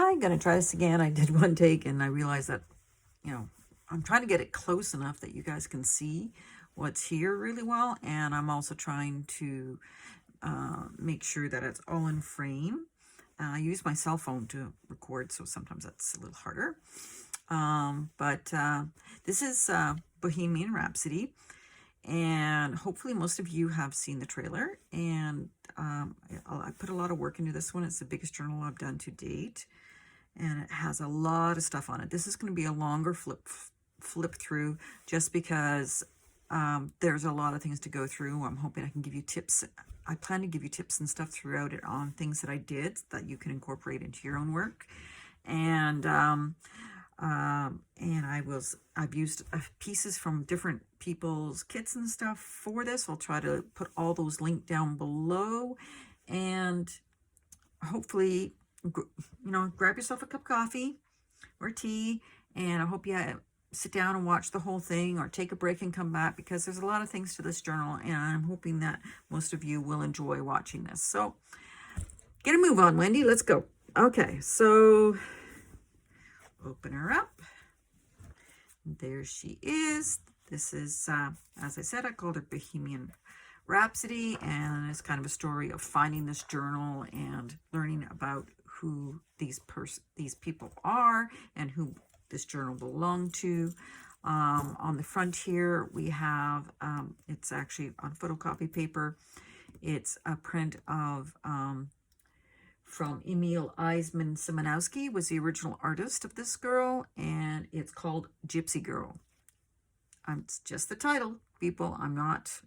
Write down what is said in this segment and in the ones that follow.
Hi, gonna try this again. I did one take and I realized that, I'm trying to get it close enough that you guys can see what's here really well. And I'm also trying to make sure that it's all in frame. I use my cell phone to record, so sometimes that's a little harder. But this is Bohemian Rhapsody. And hopefully most of you have seen the trailer. And I put a lot of work into this one. It's the biggest journal I've done to date. And it has a lot of stuff on it. This is going to be a longer flip through just because there's a lot of things to go through. I'm hoping I can give you tips. I plan to give you tips and stuff throughout it on things that I did that you can incorporate into your own work. And I've used pieces from different people's kits and stuff for this. I'll try to put all those linked down below, and hopefully, grab yourself a cup of coffee or tea, and I hope you sit down and watch the whole thing or take a break and come back, because there's a lot of things to this journal, and I'm hoping that most of you will enjoy watching this. So get a move on, Wendy. Let's go. Okay, so open her up. There she is. This is, as I said, I called her Bohemian Rhapsody, and it's kind of a story of finding this journal and learning about who these people are and who this journal belonged to. On the front here, we have, it's actually on photocopy paper. It's a print of, from Emil Eisman Simonowski, was the original artist of this girl, and it's called Gypsy Girl. It's just the title, people. I'm not,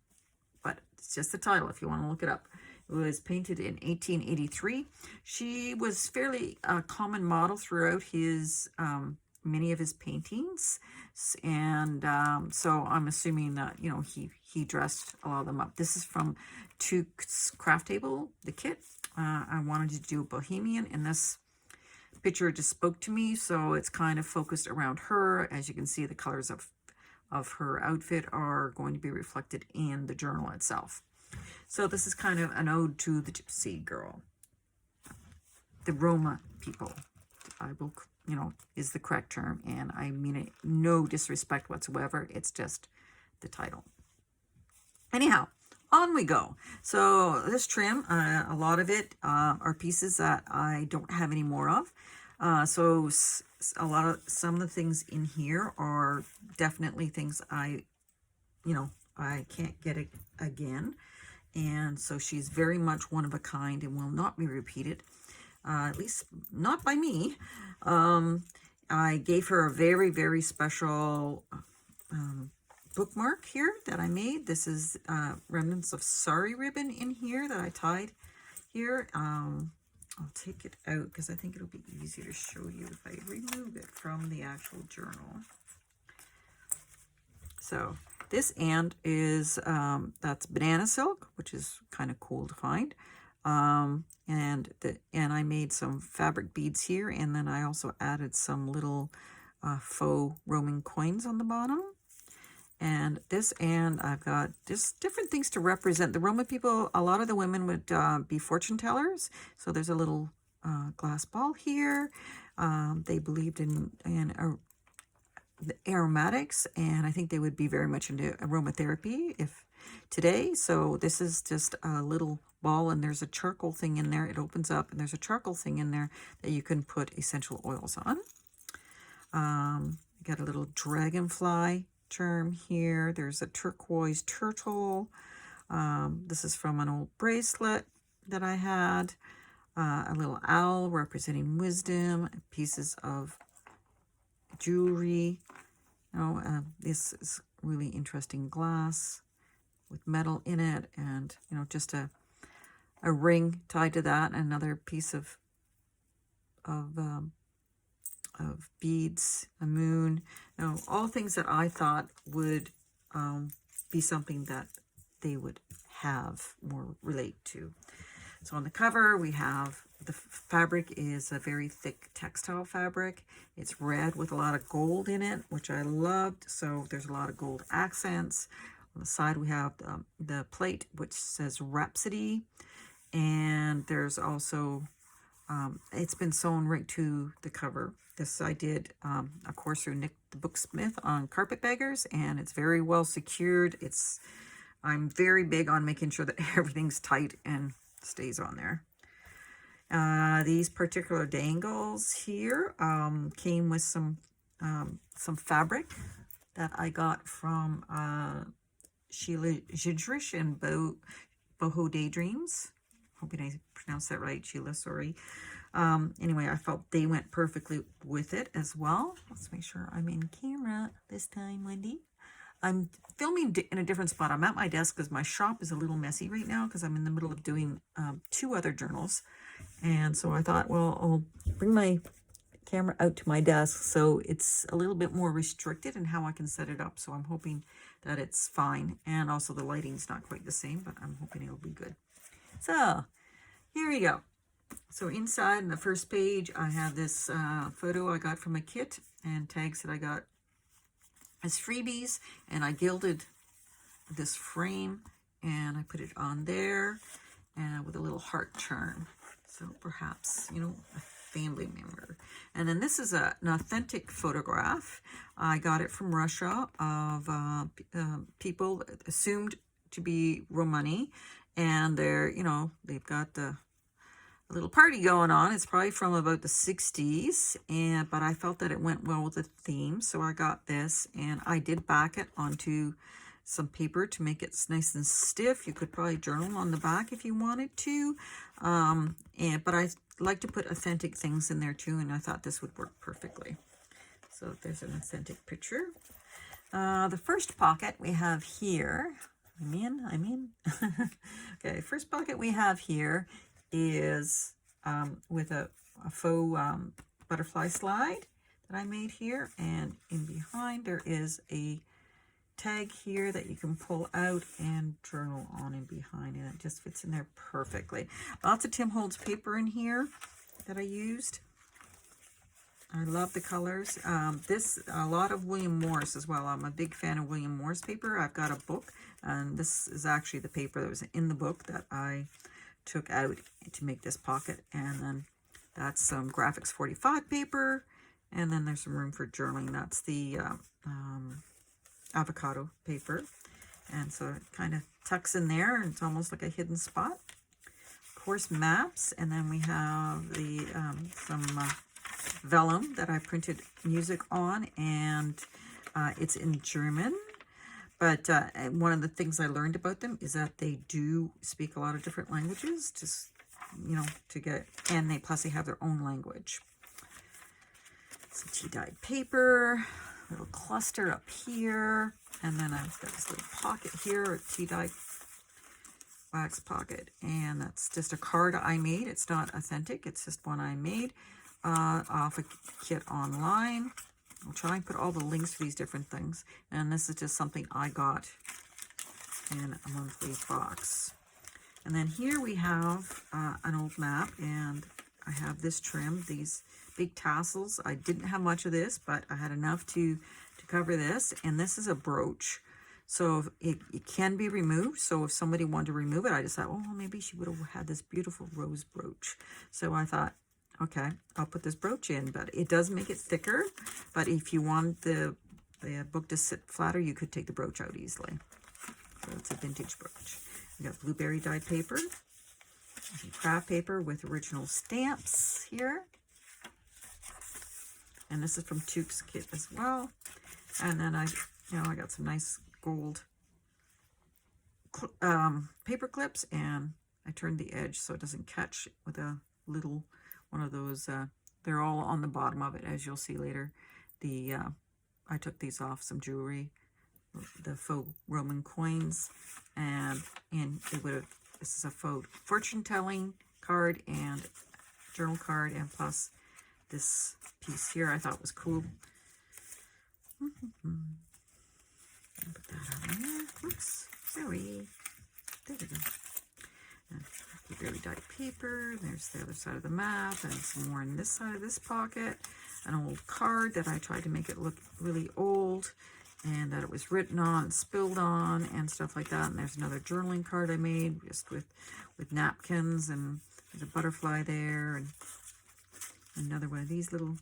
but it's just the title if you want to look it up. It was painted in 1883. She was fairly a common model throughout his many of his paintings, and so I'm assuming that he dressed a lot of them up. This is from Tuke's craft table, the kit. I wanted to do a Bohemian, and this picture just spoke to me, so it's kind of focused around her. As you can see, the colors of her outfit are going to be reflected in the journal itself. So this is kind of an ode to the Gypsy girl. The Roma people, I will, is the correct term, and I mean it no disrespect whatsoever. It's just the title. Anyhow, on we go. So this trim, a lot of it are pieces that I don't have any more of. So some of the things in here are definitely things I can't get it again. And so she's very much one of a kind and will not be repeated, at least not by me. I gave her a very, very special bookmark here that I made. This is remnants of sari ribbon in here that I tied here. I'll take it out because I think it'll be easier to show you if I remove it from the actual journal. So this and is, that's banana silk, which is kind of cool to find. And I made some fabric beads here, and then I also added some little faux Roman coins on the bottom. And this, and I've got just different things to represent the Roman people. A lot of the women would be fortune tellers. So there's a little glass ball here. They believed in the aromatics, and I think they would be very much into aromatherapy if today. So this is just a little ball, and there's a charcoal thing in there. It opens up, and there's a charcoal thing in there that you can put essential oils on. Got a little dragonfly charm here. There's a turquoise turtle. This is from an old bracelet that I had. A little owl representing wisdom, pieces of jewelry. This is really interesting glass with metal in it, and just a ring tied to that, and another piece of beads, a moon, all things that I thought would be something that they would have more relate to. So on the cover, we have the fabric is a very thick textile fabric. It's red with a lot of gold in it, which I loved. So there's a lot of gold accents. On the side, we have the plate, which says Rhapsody. And there's also it's been sewn right to the cover. This I did, of course, through Nick the Booksmith on Carpetbaggers, and it's very well secured. I'm very big on making sure that everything's tight and stays on there. These particular dangles here came with some fabric that I got from Sheila Jidrish and Boho Daydreams. Hoping I pronounced that right, Sheila, sorry. Anyway, I felt they went perfectly with it as well. Let's make sure I'm in camera this time, Wendy. I'm filming in a different spot. I'm at my desk because my shop is a little messy right now because I'm in the middle of doing 2 other journals. And so I thought, well, I'll bring my camera out to my desk so it's a little bit more restricted in how I can set it up. So I'm hoping that it's fine. And also the lighting's not quite the same, but I'm hoping it'll be good. So here we go. So inside in the first page, I have this photo I got from a kit and tags that I got as freebies, and I gilded this frame and I put it on there and with a little heart charm. So perhaps, you know, a family member. And then this is an authentic photograph. I got it from Russia of people assumed to be Romani, and they're, you know, they've got a little party going on. It's probably from about the 60s, but I felt that it went well with the theme, so I got this, and I did back it onto some paper to make it nice and stiff. You could probably journal on the back if you wanted to, but I like to put authentic things in there too, and I thought this would work perfectly. So there's an authentic picture. The first pocket we have here, I'm in. Okay, first pocket we have here is with a faux butterfly slide that I made here, and in behind there is a tag here that you can pull out and journal on in behind, and it just fits in there perfectly. Lots of Tim Holtz paper in here that I used. I love the colors. A lot of William Morris as well. I'm a big fan of William Morris paper. I've got a book, and this is actually the paper that was in the book that I took out to make this pocket. And then that's some Graphics 45 paper, and then there's some room for journaling. That's the avocado paper, and so it kind of tucks in there, and it's almost like a hidden spot. Of course, maps, and then we have the some vellum that I printed music on, and it's in German. But one of the things I learned about them is that they do speak a lot of different languages, just, you know, and plus they have their own language. Some tea-dyed paper, a little cluster up here, and then I've got this little pocket here, a tea-dyed wax pocket, and that's just a card I made. It's not authentic, it's just one I made off a kit online. I'll try and put all the links for these different things. And this is just something I got in a monthly box. And then here we have an old map, and I have this trim, these big tassels. I didn't have much of this, but I had enough to cover this. And this is a brooch. So it can be removed. So if somebody wanted to remove it, I just thought, oh, maybe she would have had this beautiful rose brooch. So I thought, okay, I'll put this brooch in, but it does make it thicker. But if you want the book to sit flatter, you could take the brooch out easily. So it's a vintage brooch. We got blueberry dyed paper, some craft paper with original stamps here. And this is from Tuke's kit as well. And then I got some nice gold paper clips, and I turned the edge so it doesn't catch with a little one of those. They're all on the bottom of it, as you'll see later. I took these off some jewelry, the faux Roman coins, and this is a faux fortune telling card and journal card, and plus this piece here I thought was cool. Put that on there. Oops, sorry. There we go. Blueberry dyed paper. There's the other side of the map, and some more in this side of this pocket. An old card that I tried to make it look really old, and that it was written on, spilled on, and stuff like that. And there's another journaling card I made just with napkins, and there's a butterfly there, and another one of these little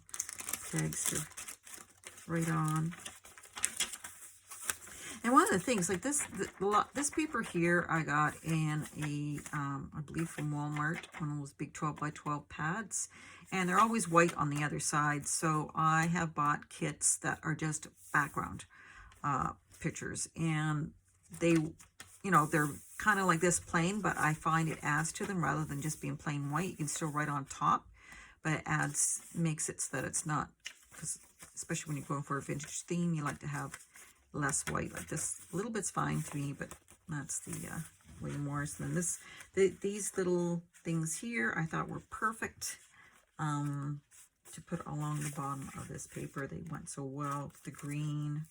tags to write on. And one of the things, like this paper here, I got in a, I believe from Walmart, one of those big 12 by 12 pads. And they're always white on the other side. So I have bought kits that are just background pictures. And they, you know, they're kind of like this plain, but I find it adds to them rather than just being plain white. You can still write on top, but it adds, makes it so that it's not, because especially when you're going for a vintage theme, you like to have less white. Like this, a little bit's fine to me, but that's the way more. And then these little things here I thought were perfect to put along the bottom of this paper. They went so well with the green.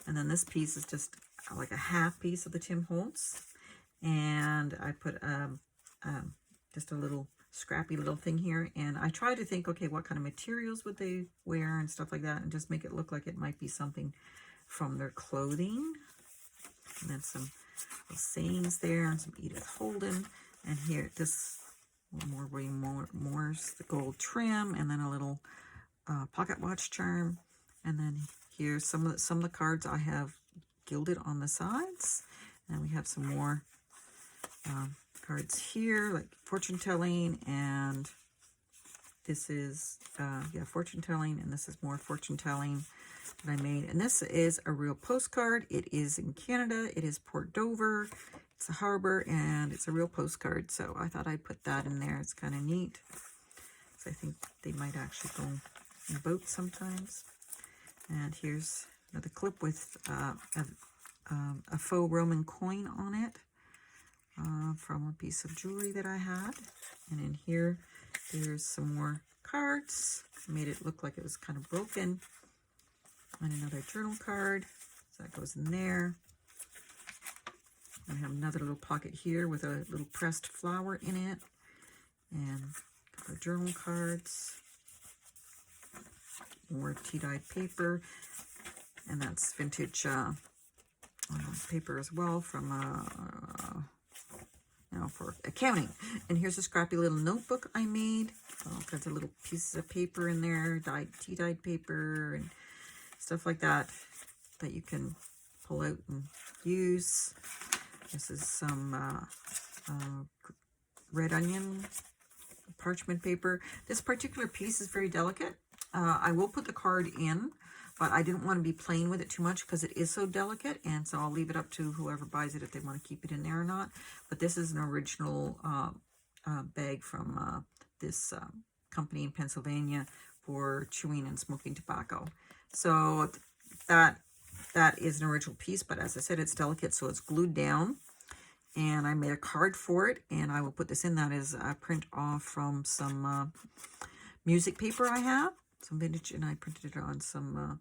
And then this piece is just like a half piece of the Tim Holtz, and I put just a little scrappy little thing here, and I try to think, okay, what kind of materials would they wear and stuff like that, and just make it look like it might be something from their clothing. And then some little sayings there, and some Edith Holden, and here this more William Morris, the gold trim, and then a little pocket watch charm, and then here's some of the cards I have gilded on the sides, and we have some more cards here, like fortune telling, and this is yeah, fortune telling, and this is more fortune telling that I made. And this is a real postcard. It is in Canada. It is Port Dover. It's a harbor, and it's a real postcard. So I thought I'd put that in there. It's kind of neat. So I think they might actually go in boats sometimes. And here's another clip with a faux Roman coin on it from a piece of jewelry that I had. And in here, there's some more cards. Made it look like it was kind of broken. And another journal card. So that goes in there. I have another little pocket here with a little pressed flower in it. And a couple of journal cards. More tea-dyed paper. And that's vintage paper as well from you know, for accounting. And here's a scrappy little notebook I made. All kinds of little pieces of paper in there, tea-dyed paper and stuff like that that you can pull out and use. This is some red onion parchment paper. This particular piece is very delicate. I will put the card in, but I didn't want to be playing with it too much because it is so delicate, and so I'll leave it up to whoever buys it if they want to keep it in there or not. But this is an original bag from this company in Pennsylvania for chewing and smoking tobacco. So that is an original piece, but as I said, it's delicate, so it's glued down. And I made a card for it, and I will put this in. That is a print off from some music paper I have, some vintage, and I printed it on some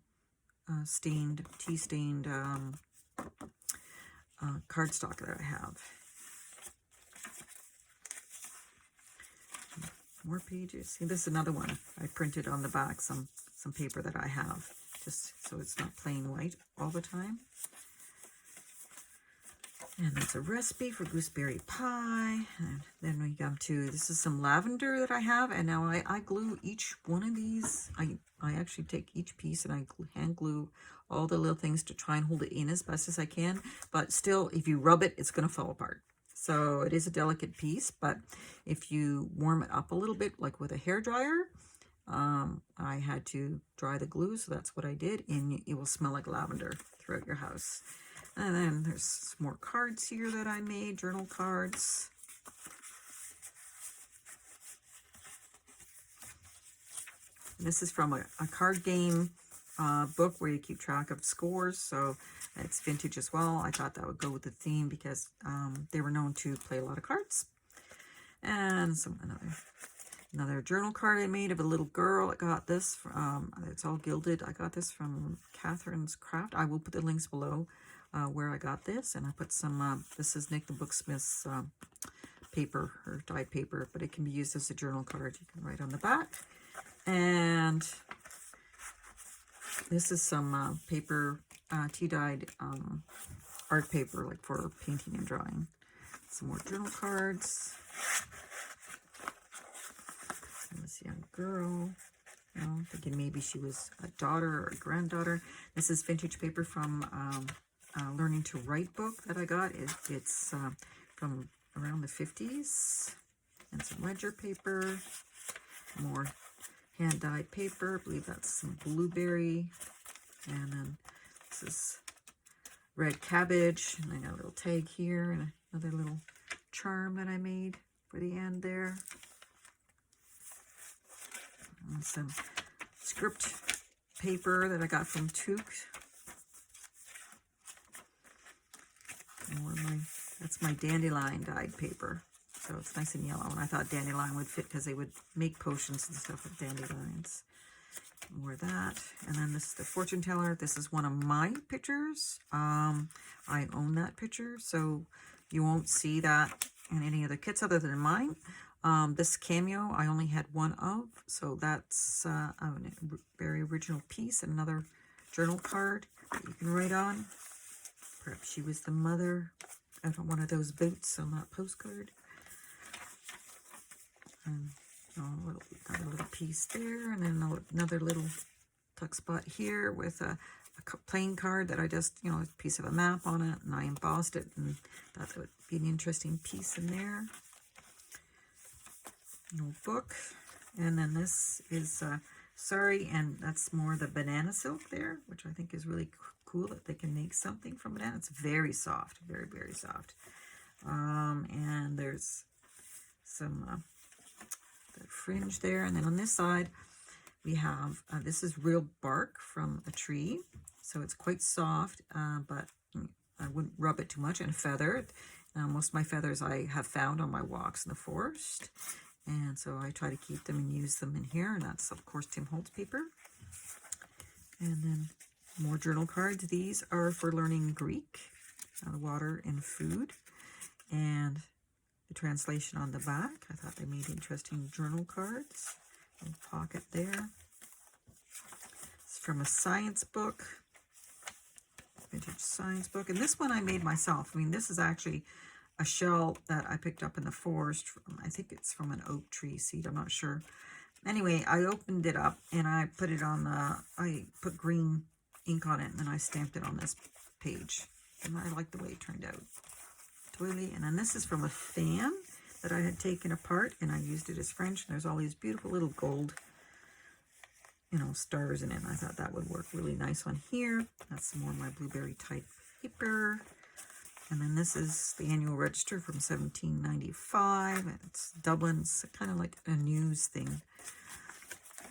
tea-stained cardstock that I have. More pages. See, this is another one. I printed on the back some paper that I have, just so it's not plain white all the time. And that's a recipe for gooseberry pie. And then we come to, this is some lavender that I have. And now I glue each one of these. I actually take each piece and I hand glue all the little things to try and hold it in as best as I can. But still, if you rub it, it's going to fall apart. So it is a delicate piece. But if you warm it up a little bit, like with a hairdryer, I had to dry the glue. So that's what I did. And it will smell like lavender throughout your house. And then there's some more cards here that I made, journal cards. And this is from a card game book where you keep track of scores, so it's vintage as well. I thought that would go with the theme because they were known to play a lot of cards. And another journal card I made of a little girl. I got this from, it's all gilded. I got this from Catherine's Craft. I will put the links below. Where I got this, and I put some, this is Nick the Booksmith's paper, or dyed paper, but it can be used as a journal card. You can write on the back. And this is some paper, tea-dyed art paper, like for painting and drawing. Some more journal cards. And this young girl. You know, thinking maybe she was a daughter or a granddaughter. This is vintage paper from Learning to Write book that I got. It's from around the 50s. And some ledger paper. More hand-dyed paper. I believe that's some blueberry. And then this is red cabbage. And I got a little tag here and another little charm that I made for the end there. And some script paper that I got from Took. That's my dandelion dyed paper. So it's nice and yellow. And I thought dandelion would fit because they would make potions and stuff with dandelions. More of that. And then this is the fortune teller. This is one of my pictures. I own that picture, so you won't see that in any other kits other than mine. This cameo I only had one of, so that's a very original piece. And another journal card that you can write on. Perhaps she was the mother of one of those boots on that postcard. And got a little piece there, and then another little tuck spot here with a plain card that I just, a piece of a map on it, and I embossed it, and thought that would be an interesting piece in there. Notebook, and then this is sari, and that's more the banana silk there, which I think is really cool that they can make something from banana. It's very soft, very, very soft. And there's some the fringe there, and then on this side we have this is real bark from a tree, so it's quite soft, but I wouldn't rub it too much. And feathered. Most of my feathers I have found on my walks in the forest, and so I try to keep them and use them in here. And that's of course Tim Holtz paper. And then more journal cards. These are for learning Greek, water and food, and the translation on the back. I thought they made interesting journal cards. Little pocket there. It's from a science book, vintage science book. And this one I made myself. I mean, this is actually a shell that I picked up in the forest. I think it's from an oak tree seed. I'm not sure. Anyway, I opened it up and I put it on I put green ink on it, and then I stamped it on this page. And I like the way it turned out. And then this is from a fan that I had taken apart, and I used it as French. And there's all these beautiful little gold, stars in it. And I thought that would work really nice on here. That's some more of my blueberry type paper. And then this is the annual register from 1795. It's Dublin. It's kind of like a news thing.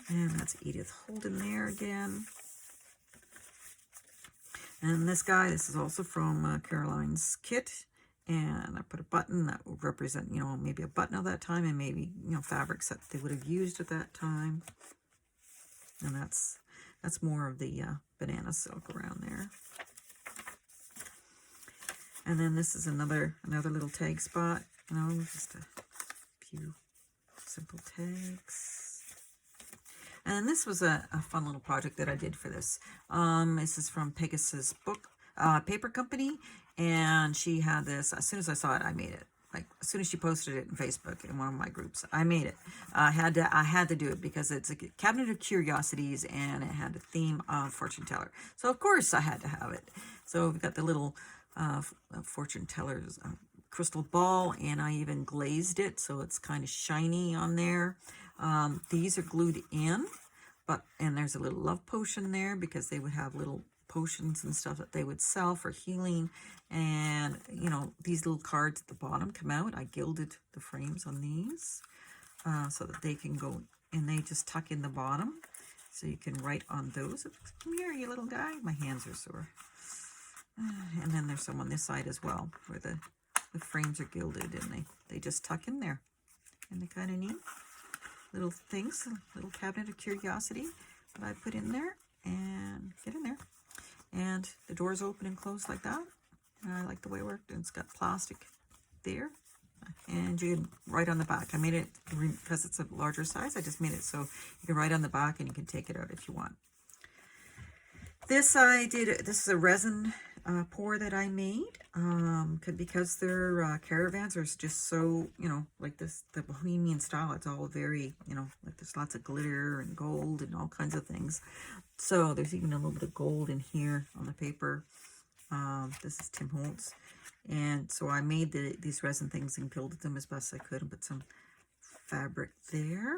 And that's Edith Holden there again. And this is also from Caroline's kit. And I put a button that would represent, maybe a button of that time, and maybe, fabrics that they would have used at that time. And that's more of the banana silk around there. And then this is another little tag spot, just a few simple tags. And this was a fun little project that I did for this. This is from Pegasus Paper Company. And she had this. As soon as I saw it, I made it. Like as soon as she posted it in Facebook in one of my groups, I made it. I had to do it because it's a cabinet of curiosities, and it had a theme of fortune teller. So of course I had to have it. So we've got the little fortune teller's crystal ball, and I even glazed it so it's kind of shiny on there. These are glued in, and there's a little love potion there because they would have little potions and stuff that they would sell for healing. And these little cards at the bottom come out. I gilded the frames on these so that they can go, and they just tuck in the bottom, so you can write on those. Come here, you little guy. My hands are sore. And then there's some on this side as well, where the frames are gilded, and they just tuck in there. And they're kind of neat little things, a little cabinet of curiosity that I put in there, and get in there. And the doors open and close like that. And I like the way it worked. And it's got plastic there. And you can write on the back. I made it because it's a larger size. I just made it so you can write on the back, and you can take it out if you want. This I did. This is a resin pour that I made, because their caravans are just so, like this, the Bohemian style. It's all very, like there's lots of glitter and gold and all kinds of things. So there's even a little bit of gold in here on the paper. This is Tim Holtz. And so I made these resin things and gilded them as best I could and put some fabric there.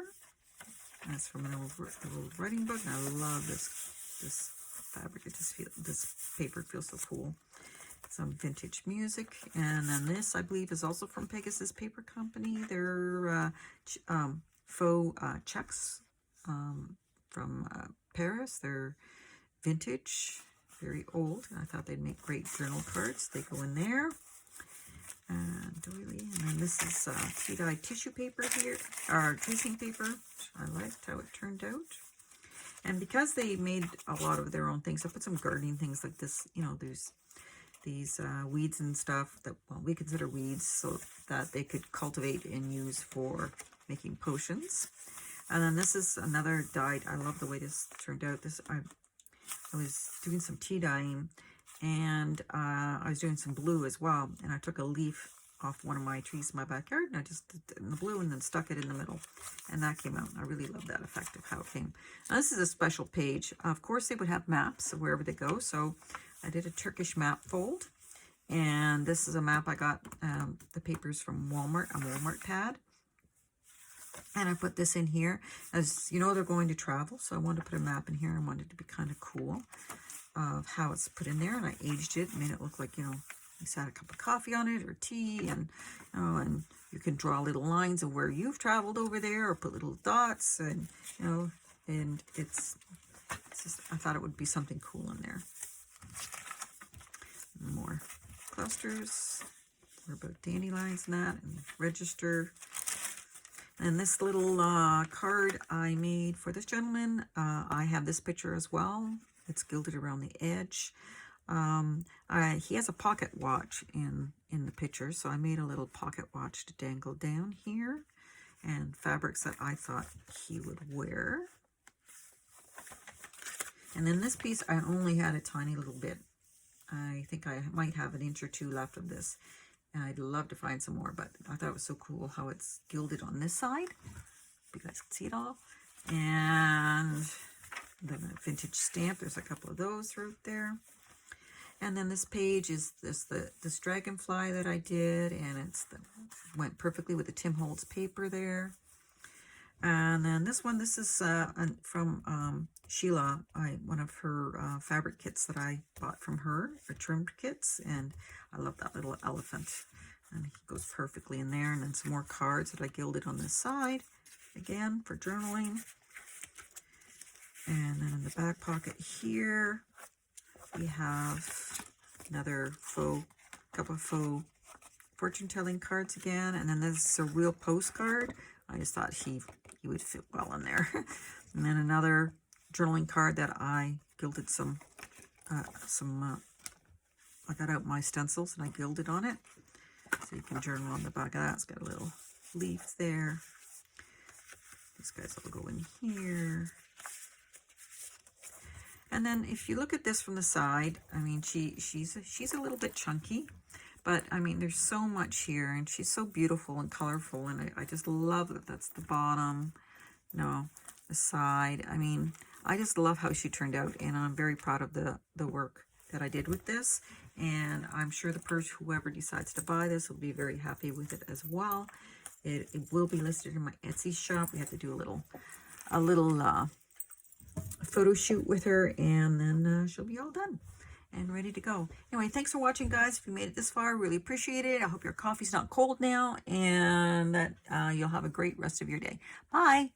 That's from an old writing book, and I love this fabric. This paper feels so cool. Some vintage music, and then this I believe is also from Pegasus Paper Company. They're faux checks from Paris. They're vintage, very old, and I thought they'd make great journal cards. They go in there. And then this is tea-dye tissue paper here, or tracing paper. I liked how it turned out. And because they made a lot of their own things, I put some gardening things like this. There's these weeds and stuff that, well, we consider weeds, so that they could cultivate and use for making potions. And then this is another dyed. I love the way this turned out. I was doing some tea dyeing, and I was doing some blue as well, and I took a leaf off one of my trees in my backyard, and I just did it in the blue and then stuck it in the middle, and that came out. I really love that effect of how it came. Now this is a special page. Of course they would have maps of wherever they go, so I did a Turkish map fold, and this is a map I got the papers from Walmart, a Walmart pad, and I put this in here. As you know, they're going to travel, so I wanted to put a map in here. I wanted it to be kind of cool of how it's put in there, and I aged it, made it look like, you sat a cup of coffee on it or tea, and and you can draw little lines of where you've traveled over there, or put little dots, and and it's just, I thought it would be something cool in there. More clusters, more about dandelions and that, and register. And this little card I made for this gentleman, I have this picture as well. It's gilded around the edge. He has a pocket watch in the picture, so I made a little pocket watch to dangle down here, and fabrics that I thought he would wear. And then this piece, I only had a tiny little bit. I think I might have an inch or two left of this, and I'd love to find some more, but I thought it was so cool how it's gilded on this side. You guys can see it all. And then a vintage stamp. There's a couple of those throughout there. And then this page is this dragonfly that I did, and went perfectly with the Tim Holtz paper there. And then this one, this is from Sheila, one of her fabric kits that I bought from her, for trimmed kits, and I love that little elephant, and he goes perfectly in there. And then some more cards that I gilded on this side, again for journaling. And then in the back pocket here, we have another couple of faux fortune-telling cards again, and then this is a real postcard. I just thought he would fit well in there. And then another journaling card that I gilded I got out my stencils and I gilded on it, so you can journal on the back of that. It's got a little leaf there. These guys will go in here. And then if you look at this from the side, I mean, she's a little bit chunky, but I mean, there's so much here, and she's so beautiful and colorful, and I just love that that's the bottom, the side. I mean, I just love how she turned out, and I'm very proud of the work that I did with this, and I'm sure whoever decides to buy this will be very happy with it as well. It will be listed in my Etsy shop. We have to do a little photo shoot with her, and then she'll be all done and ready to go. Anyway, thanks for watching, guys. If you made it this far, really appreciate it. I hope your coffee's not cold now, and that you'll have a great rest of your day. Bye.